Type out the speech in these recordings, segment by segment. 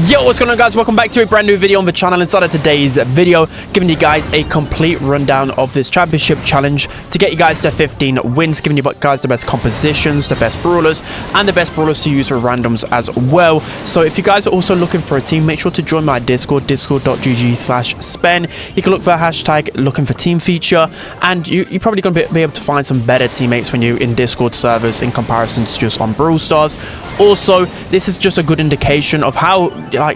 Yo, what's going on, guys? Welcome back to a brand new video on the channel. Inside of today's video, giving you guys a complete rundown of this championship challenge to get you guys to 15 wins, giving you guys the best compositions, the best brawlers, and the best brawlers to use for randoms as well. So if you guys are also looking for a team, make sure to join my Discord, discord.gg/spen. You can look for a hashtag looking for team feature, and you're probably going to be able to find some better teammates when you're in Discord servers in comparison to just on Brawl Stars. Also, this is just a good indication of how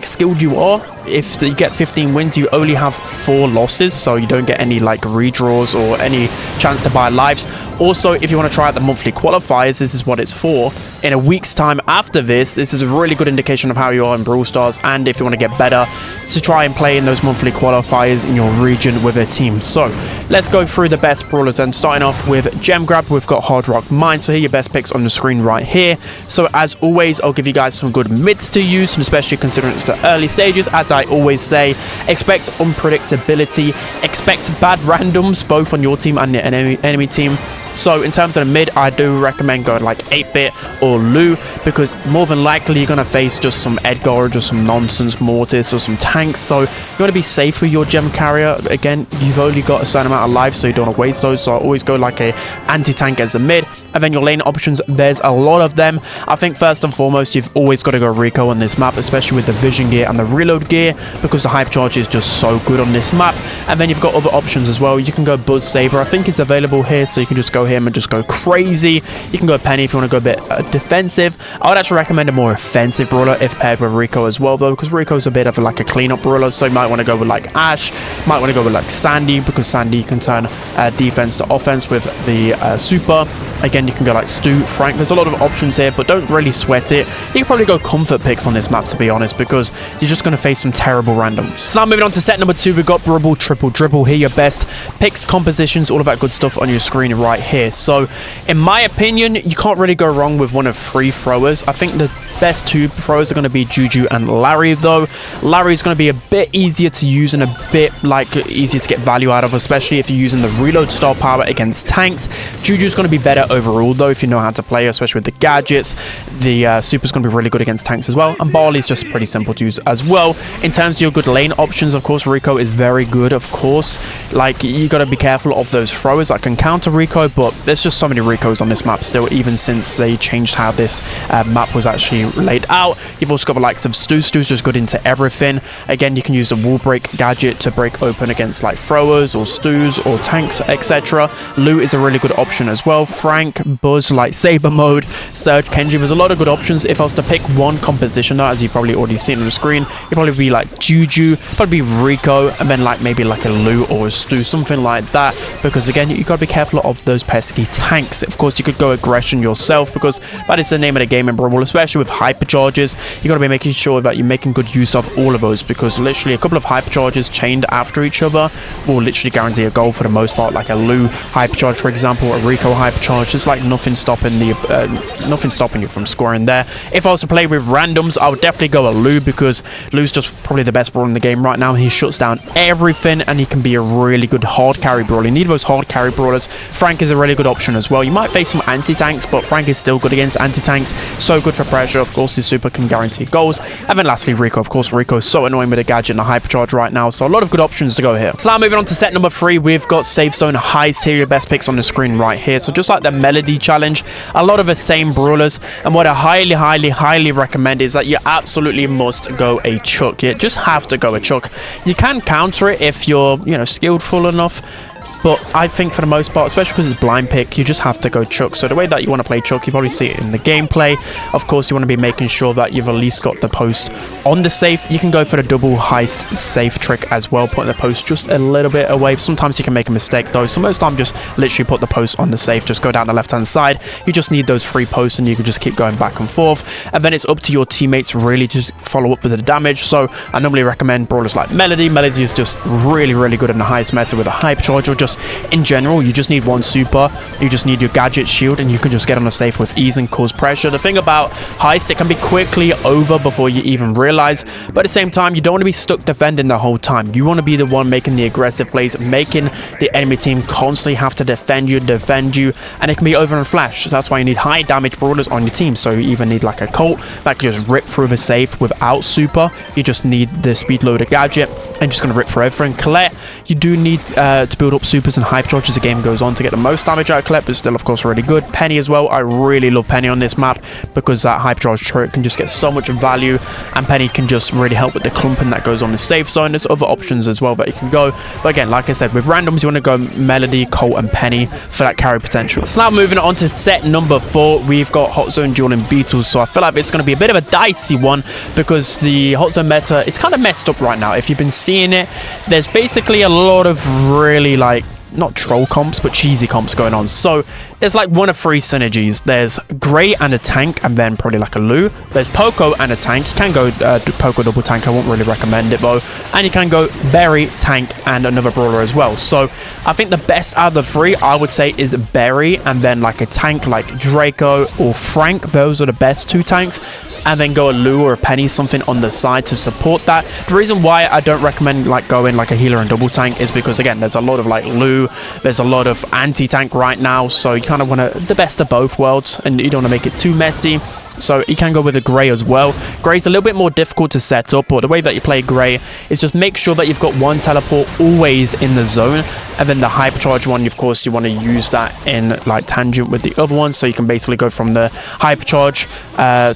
skilled you are. If you get 15 wins, you only have 4 losses, so you don't get any redraws or any chance to buy lives. Also, if you want to try out the monthly qualifiers, this is what it's for. In a week's time after this is a really good indication of how you are in Brawl Stars, and if you want to get better, to try and play in those monthly qualifiers in your region with a team. So let's go through the best brawlers, and starting off with Gem Grab, we've got Hard Rock Mine. So here are your best picks on the screen right here. So as always, I'll give you guys some good mids to use, and especially considering it's the early stages. As I always say, expect unpredictability, expect bad randoms both on your team and the enemy team. So in terms of the mid, I do recommend going 8-bit or Lou, because more than likely you're going to face just some Edgar or just some nonsense Mortis or some tanks. So you want to be safe with your gem carrier. Again, you've only got a certain amount of life, so you don't want to waste those. So I always go a anti-tank as a mid. And then your lane options, there's a lot of them. I think first and foremost, you've always got to go Rico on this map, especially with the vision gear and the reload gear, because the hype charge is just so good on this map. And then you've got other options as well. You can go Buzz Saber. I think it's available here, so you can just go him and just go crazy. You can go Penny if you want to go a bit defensive. I would actually recommend a more offensive brawler if paired with Rico as well, though, because Rico's a bit of a cleanup brawler. So you might want to go with Ash, might want to go with Sandy, because Sandy can turn defense to offense with the super. Again, you can go Stu, Frank. There's a lot of options here, but don't really sweat it. You can probably go comfort picks on this map, to be honest, because you're just going to face some terrible randoms. So now moving on to set number 2, we've got Brawl, Triple Dribble. Here, your best picks, compositions, all of that good stuff on your screen right here. So in my opinion, you can't really go wrong with one of 3 throwers. I think the best 2 throwers are going to be Juju and Larry, though. Larry's going to be a bit easier to use and a bit easier to get value out of, especially if you're using the reload style power against tanks. Juju's going to be better overall, though, if you know how to play, especially with the gadgets. The super's going to be really good against tanks as well, and Barley's just pretty simple to use as well. In terms of your good lane options, of course, Rico is very good, of course. You got to be careful of those throwers that can counter Rico, but there's just so many Ricos on this map still, even since they changed how this map was actually laid out. You've also got the likes of Stu. Stu's just good into everything. Again, you can use the wall break gadget to break open against throwers or Stus or tanks, etc. Lou is a really good option as well. Frank, Buzz, Saber mode, Surge, Kenji. There's a lot of good options. If I was to pick one composition, though, as you've probably already seen on the screen, it'd probably be Juju, probably be Rico, and then maybe a Lou or a Stu, something like that, because again, you got to be careful of those pesky tanks. Of course, you could go aggression yourself, because that is the name of the game in Brawl, especially with hypercharges. You got to be making sure that you're making good use of all of those, because literally a couple of hypercharges chained after each other will literally guarantee a goal for the most part, like a Lou hypercharge, for example, or a Rico hypercharge. Just nothing stopping you from scoring there. If I was to play with randoms, I would definitely go a Lou, because Lou's just probably the best brawler in the game right now. He shuts down everything, and he can be a really good hard carry brawler. You need those hard carry brawlers. Frank is a really good option as well. You might face some anti-tanks, but Frank is still good against anti-tanks. So good for pressure. Of course, his super can guarantee goals. And then lastly, Rico. Of course, Rico is so annoying with a gadget and a hypercharge right now. So a lot of good options to go here. So now moving on to set number 3, we've got Safe Zone Heist. Here, your best picks on the screen right here. So just like the Melody challenge, a lot of the same brawlers. And what I highly recommend is that you absolutely must go a Chuck. You just have to go a Chuck. You can counter it if you're, skillful enough. But I think for the most part, especially because it's blind pick, you just have to go Chuck. So the way that you want to play Chuck, you probably see it in the gameplay. Of course, you want to be making sure that you've at least got the post on the safe. You can go for the double heist safe trick as well, putting the post just a little bit away. Sometimes you can make a mistake, though. So most of the time, just literally put the post on the safe. Just go down the left-hand side. You just need those 3 posts, and you can just keep going back and forth. And then it's up to your teammates really to just follow up with the damage. So I normally recommend brawlers like Melody. Melody is just really good in the highest meta with a hype charge, or just just in general, you just need one super, you just need your gadget shield, and you can just get on a safe with ease and cause pressure. The thing about Heist, it can be quickly over before you even realize, but at the same time, you don't want to be stuck defending the whole time. You want to be the one making the aggressive plays, making the enemy team constantly have to defend you, and it can be over in a flash. So that's why you need high damage brawlers on your team. So you even need like a Colt that can just rip through the safe without super. You just need the speed loader gadget and just going to rip through everything. Colette, you do need to build up supers and hype charge as the game goes on to get the most damage out of Colette, but still of course really good. Penny as well, I really love Penny on this map because that hype charge turret can just get so much value, and Penny can just really help with the clumping that goes on the safe zone. There's other options as well that you can go, but again, like I said, with randoms you want to go Melody, Colt and Penny for that carry potential. So now moving on to set number 4, we've got Hot Zone dueling Beetles. So I feel like it's going to be a bit of a dicey one because the Hot Zone meta, it's kind of messed up right now. If you've been seeing it, there's basically a lot of really like not troll comps but cheesy comps going on. So there's like one of 3 synergies. There's Gray and a tank, and then probably like a Lou. There's Poco and a tank. You can go Poco double tank, I won't really recommend it though. And you can go Berry, tank and another brawler as well. So I think the best out of the 3 I would say is Berry, and then like a tank like Draco or Frank. Those are the best 2 tanks. And then go a Lou or a Penny, something on the side to support that. The reason why I don't recommend like going like a healer and double tank is because again, there's a lot of like Lou, there's a lot of anti-tank right now, so you kind of want the best of both worlds and you don't want to make it too messy. So you can go with a Gray as well. Gray's a little bit more difficult to set up, but the way that you play Gray is just make sure that you've got one teleport always in the zone, and then the hyper charge one, of course, you want to use that in like tangent with the other one, so you can basically go from the hyper charge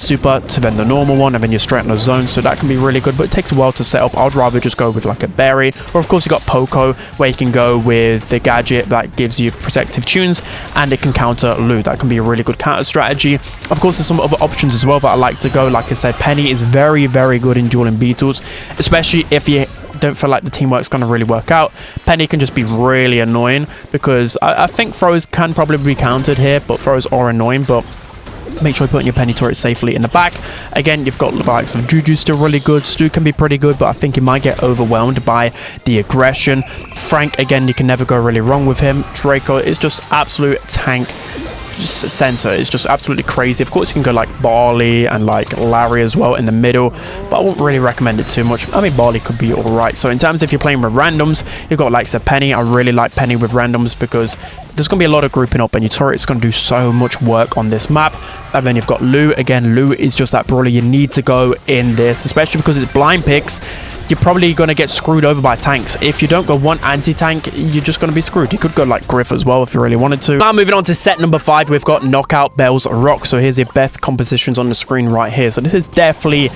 super to then the normal one, and then you're straight in the zone. So that can be really good, but it takes a while to set up. I'd rather just go with like a Berry, or of course you got Poco, where you can go with the gadget that gives you protective tunes and it can counter Lou. That can be a really good counter strategy. Of course, there's some other options as well that I like to go. Like I said, Penny is very, very good in dueling Beetles, especially if you don't feel like the teamwork's going to really work out. Penny can just be really annoying because I think throws can probably be countered here, but throws are annoying. But make sure you're putting your Penny turret safely in the back. Again, you've got the likes of Juju still really good. Stu can be pretty good, but I think he might get overwhelmed by the aggression. Frank, again, you can never go really wrong with him. Draco is just absolute tank center. It's just absolutely crazy. Of course you can go like Barley and like Larry as well in the middle, but I won't really recommend it too much. I mean, Barley could be all right. So in terms of if you're playing with randoms, you've got like Penny. I really like Penny with randoms because there's going to be a lot of grouping up and your turret is going to do so much work on this map. And then you've got Lou. Again, Lou is just that brawler you need to go in this, especially because it's blind picks. You're probably going to get screwed over by tanks. If you don't go one anti-tank, you're just going to be screwed. You could go like Griff as well if you really wanted to. Now moving on to set number 5, we've got Knockout Bells Rock. So here's your best compositions on the screen right here. So this is definitely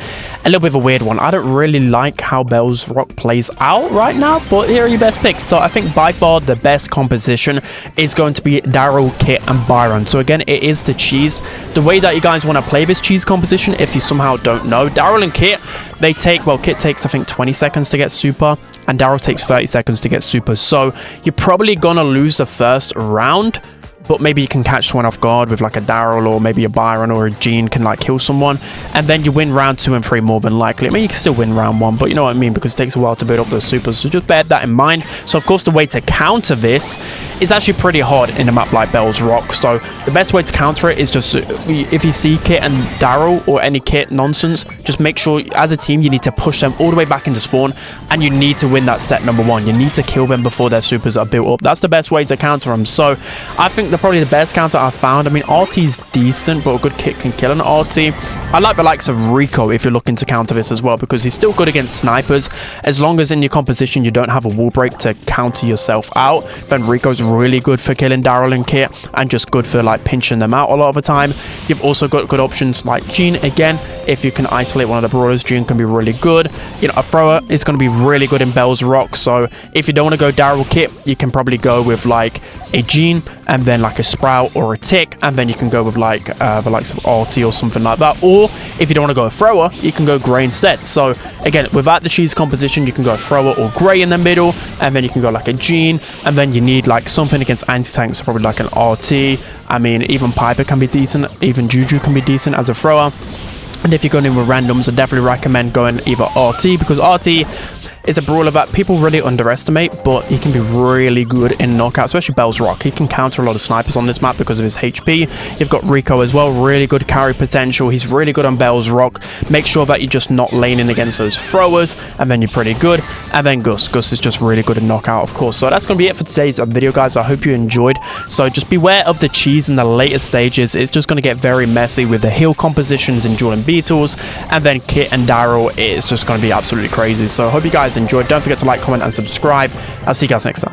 a little bit of a weird one. I don't really like how Bells Rock plays out right now, but here are your best picks. So I think by far the best composition is going to be Daryl, Kit and Byron. So again, it is the cheese. The way that you guys want to play this cheese composition, if you somehow don't know, Daryl and Kit, they take, well, Kit takes I think 20 seconds to get super and Daryl takes 30 seconds to get super. So you're probably gonna lose the first round, but maybe you can catch one off guard with like a Daryl or maybe a Byron or a Gene can like kill someone, and then you win round 2 and 3 more than likely. I mean, you can still win round 1, but you know what I mean, because it takes a while to build up those supers. So just bear that in mind. So of course the way to counter this is actually pretty hard in a map like Bells Rock. So the best way to counter it is just if you see Kit and Daryl or any Kit nonsense, just make sure as a team you need to push them all the way back into spawn, and you need to win that set number 1. You need to kill them before their supers are built up. That's the best way to counter them. So I think probably the best counter I've found, I mean, RT's decent, but a good Kit can kill an RT. I like the likes of Rico if you're looking to counter this as well, because he's still good against snipers. As long as in your composition you don't have a wall break to counter yourself out, then Rico's really good for killing Daryl and Kit, and just good for like pinching them out a lot of the time. You've also got good options like Gene. Again, if you can isolate one of the brawlers, Gene can be really good. You know, a thrower is going to be really good in Bells Rock. So if you don't want to go Daryl Kit, you can probably go with like a Gene and then like a Sprout or a Tick, and then you can go with like the likes of RT or something like that. Or if you don't want to go a thrower, you can go Gray instead. So again, without the cheese composition, you can go a thrower or Gray in the middle, and then you can go like a Gene, and then you need like something against anti-tanks, probably like an RT. I mean, even Piper can be decent, even Juju can be decent as a thrower. And if you're going in with randoms, I definitely recommend going either RT, because RT is a brawler that people really underestimate, but he can be really good in knockout, especially Bell's Rock. He can counter a lot of snipers on this map because of his HP. You've got Rico as well, really good carry potential. He's really good on Bell's Rock. Make sure that you're just not laning against those throwers, and then you're pretty good. And then Gus is just really good in knockout, of course. So that's going to be it for today's video, guys. I hope you enjoyed. So just beware of the cheese in the later stages. It's just going to get very messy with the heal compositions in Jordan Beetles, and then Kit and Daryl. It's just going to be absolutely crazy. So I hope you guys enjoyed. Don't forget to like, comment, and subscribe. I'll see you guys next time.